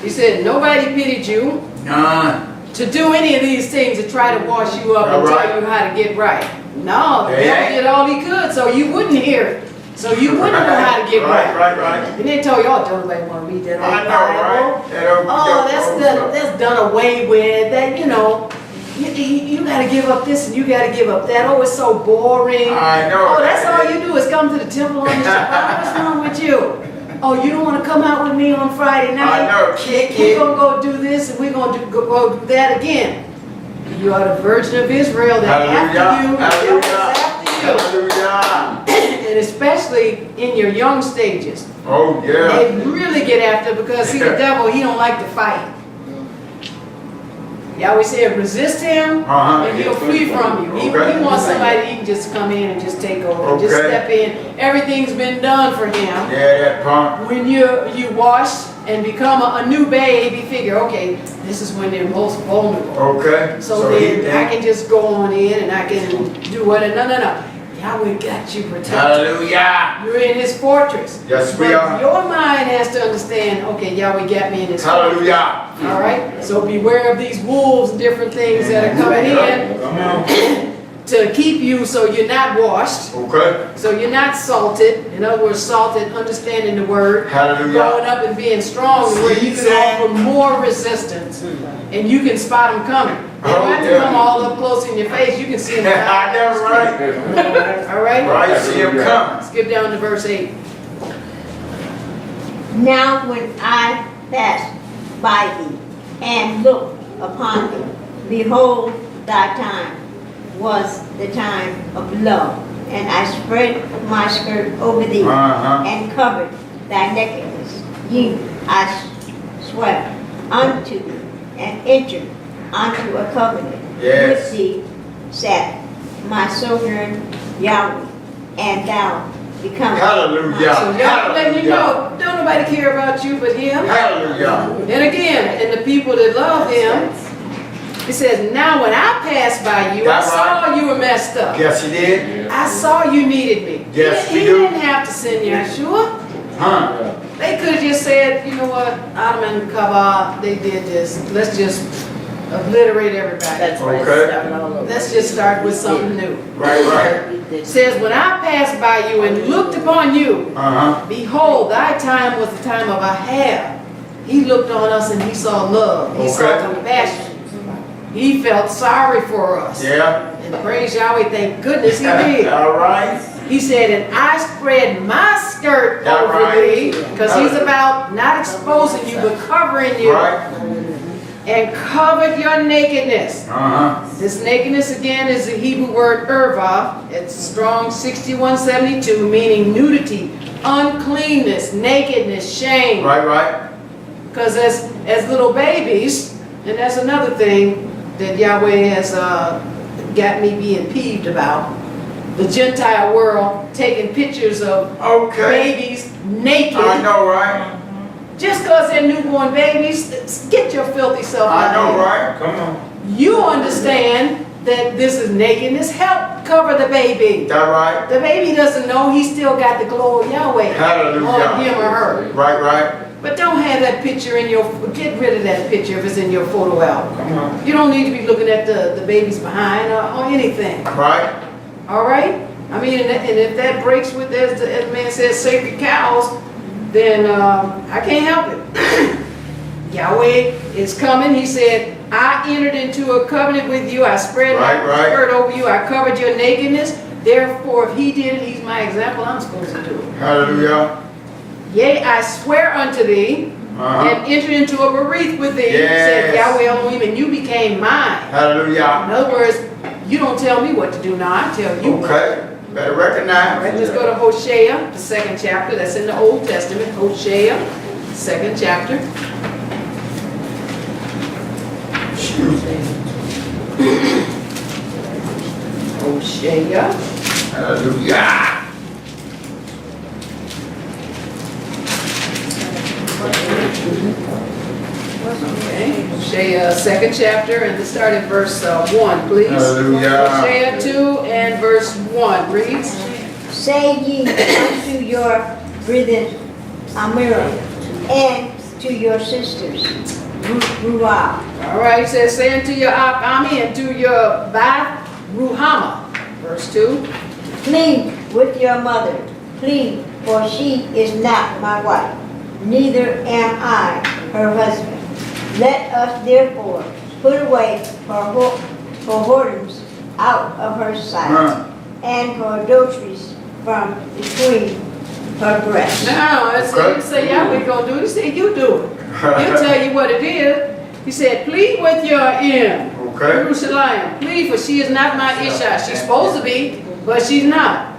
He said, nobody pitied you None. to do any of these things to try to wash you up and All right. tell you how to get right. No, the They devil ain't. did all he could so you wouldn't hear it. So you wouldn't know how to get right. Right. And they told y'all, don't nobody want to read that old I know, Bible. right? That old- Oh, that old stuff. that's done away with. That, you know, you got to give up this and you got to give up that. Oh, it's so boring. I know. Oh, that's all you do is come to the temple on the Shabbat. What's wrong with you? Oh, you don't want to come out with me on Friday night? I know. Kick We're it. going to go do this and we're going to go do that again. You are the Virgin of Israel that after you, Hallelujah. after you. Hallelujah. And especially in your young stages. Oh, yeah. They really get after because see, the devil, he don't like to fight. Yahweh said, resist him and he'll flee from you. He wants somebody he can just come in and just take over, just step in. Everything's been done for him. Yeah, that pump. When you wash and become a new babe, you figure, okay, this is when they're most vulnerable. Okay. So then I can just go on in and I can do what? No. Yahweh got you protected. Hallelujah. You're in his fortress. Yes, we But are. your mind has to understand, okay, Yahweh got me in his Hallelujah. fortress. All right? So beware of these wolves and different things that are coming in Come on. to keep you so you're not washed, Okay. so you're not salted. In other words, salted, understanding the word. Hallelujah. Growing up and being strong where you can offer more resistance and you can spot them coming. They don't have to come all up close in your face. You can see them. I know, right? All right? Right, see him coming. Skip down to verse 8. Now when I passed by thee and looked upon thee, behold, thy time was the time of love. And I spread my skirt over thee and covered thy nakedness. Yea, I swear unto thee and entered unto a covenant Yes. with thee, sat my sojourn Yahweh, and thou becomest Hallelujah. So y'all letting you know, don't nobody care about you but him. Hallelujah. And again, and the people that love him, it says, now when I passed by you, I That's saw right. you were messed up. Yes, he did. I saw you needed me. Yes, he we do. didn't have to send Yahshua. Huh? They could have just said, you know what, Adam and Kava, they did this. Let's just obliterate everybody. That's right. Okay. Start all over. Let's just start with something new. Right. It says, when I passed by you and looked upon you, behold, thy time was the time of a hair. He looked on us and he saw love. He saw Okay. compassion. He felt sorry for us. Yeah. And praise Yahweh, thank goodness he did. All right. He said, and I spread my skirt All over right. thee, because he's about not exposing you, but covering you, Right. and covered your nakedness. This nakedness again is the Hebrew word erva. It's strong 6172, meaning nudity, uncleanness, nakedness, shame. Right. Because as little babies, and that's another thing that Yahweh has got me being peeved about, the Gentile world taking pictures of Okay. babies naked. I know, right? Just because they're newborn babies, get your filthy self I out know, of here. right? Come on. You understand that this is nakedness. Help cover the baby. That right? The baby doesn't know he still got the glow of Yahweh Hallelujah. on him or her. Right. But don't have that picture in your, get rid of that picture if it's in your photo album. Come on. You don't need to be looking at the baby's behind or anything. Right? All right? I mean, and if that breaks with, as the man says, sacred cows, then I can't help it. Yahweh is coming. He said, I entered into a covenant with you. I spread my skirt over you. I covered your nakedness. Therefore, if he did it, he's my example. I'm supposed to do it. Hallelujah. Yea, I swear unto thee, and entered into a berith with thee, said Yahweh Elohim, and you became mine. Hallelujah. In other words, you don't tell me what to do now, I tell you. Okay. Better recognize. All right, let's go to Hosea, the 2nd chapter. That's in the Old Testament. Hosea, 2nd chapter. Hosea. Hallelujah. Hosea, second chapter, and let's start at verse 1, please. Hallelujah. Hosea 2 and verse 1 reads, Say ye unto your brethren, Amira, and to your sisters, Ruah. all right, he says, say unto your Ami and to your Bath Ruhama. Verse 2. Plead with your mother, plead, for she is not my wife, neither am I her husband. Let us therefore put away her whoredoms out of her sight, and her adulteries from between her breasts. Now, it didn't say Yahweh gonna do it, he said you do it. He'll tell you what it is. He said, plead with your Jerusalem. Plead, for she is not my Iyshshah. She's supposed to be, but she's not.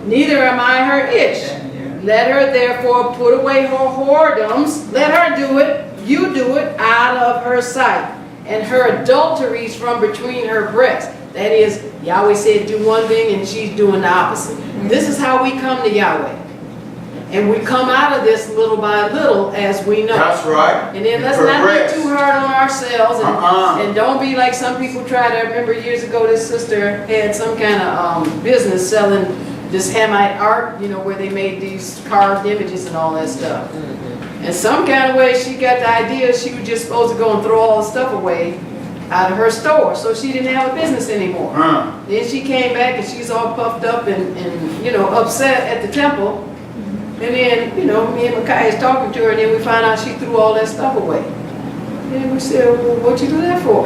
Neither am I her Iysh. Let her therefore put away her whoredoms. Let her do it. You do it out of her sight. And her adulteries from between her breasts. That is, Yahweh said do one thing and she's doing the opposite. This is how we come to Yahweh. And we come out of this little by little as we know. That's right. And then let's not be too hard on ourselves. And don't be like some people try to. I remember years ago this sister had some kind of business selling this Hamite art, you know, where they made these carved images and all that stuff. And some kind of way she got the idea she was just supposed to go and throw all the stuff away out of her store, so she didn't have a business anymore. Then she came back and she's all puffed up and you know, upset at the temple. And then, you know, me and Micaiah is talking to her, and then we find out she threw all that stuff away. And we said, well, what'd you do that for?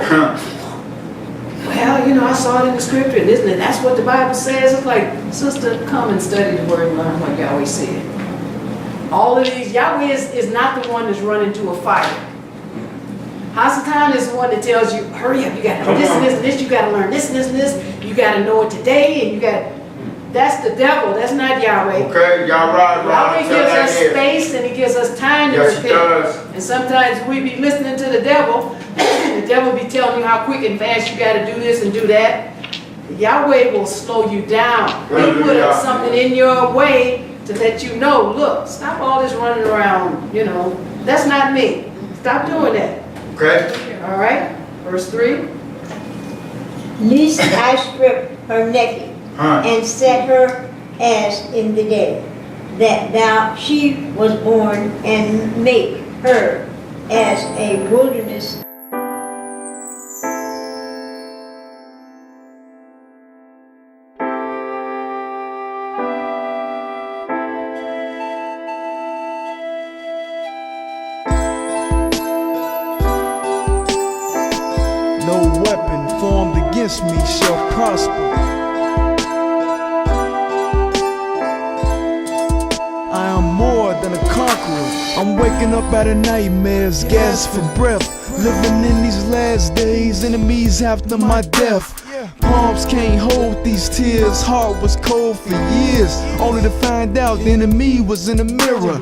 Well, you know, I saw it in the scripture, and isn't it? That's what the Bible says. It's like, sister, come and study the word and learn what Yahweh said. All of these, Yahweh is not the one that's running to a fire. Hasatan is the one that tells you, hurry up, you got to do this and this and this, you got to learn this and this and this, you got to know it today, and you got. That's the devil. That's not Yahweh. Okay, y'all right. Yahweh gives us space and he gives us time to repent. Yes, and sometimes we be listening to the devil. The devil be telling you how quick and fast you got to do this and do that. Yahweh will slow you down. He'll put up something in your way to let you know, look, stop all this running around, you know. That's not me. Stop doing that. Okay. All right. Verse 3. Lest I strip her naked, and set her as in the day, that she was born, and make her as a wilderness. No weapon formed against me shall prosper. I am more than a conqueror. I'm waking up out of nightmares, gasp for breath. Living in these last days, enemies after my death. Palms can't hold these tears, heart was cold for years, only to find out the enemy was in the mirror.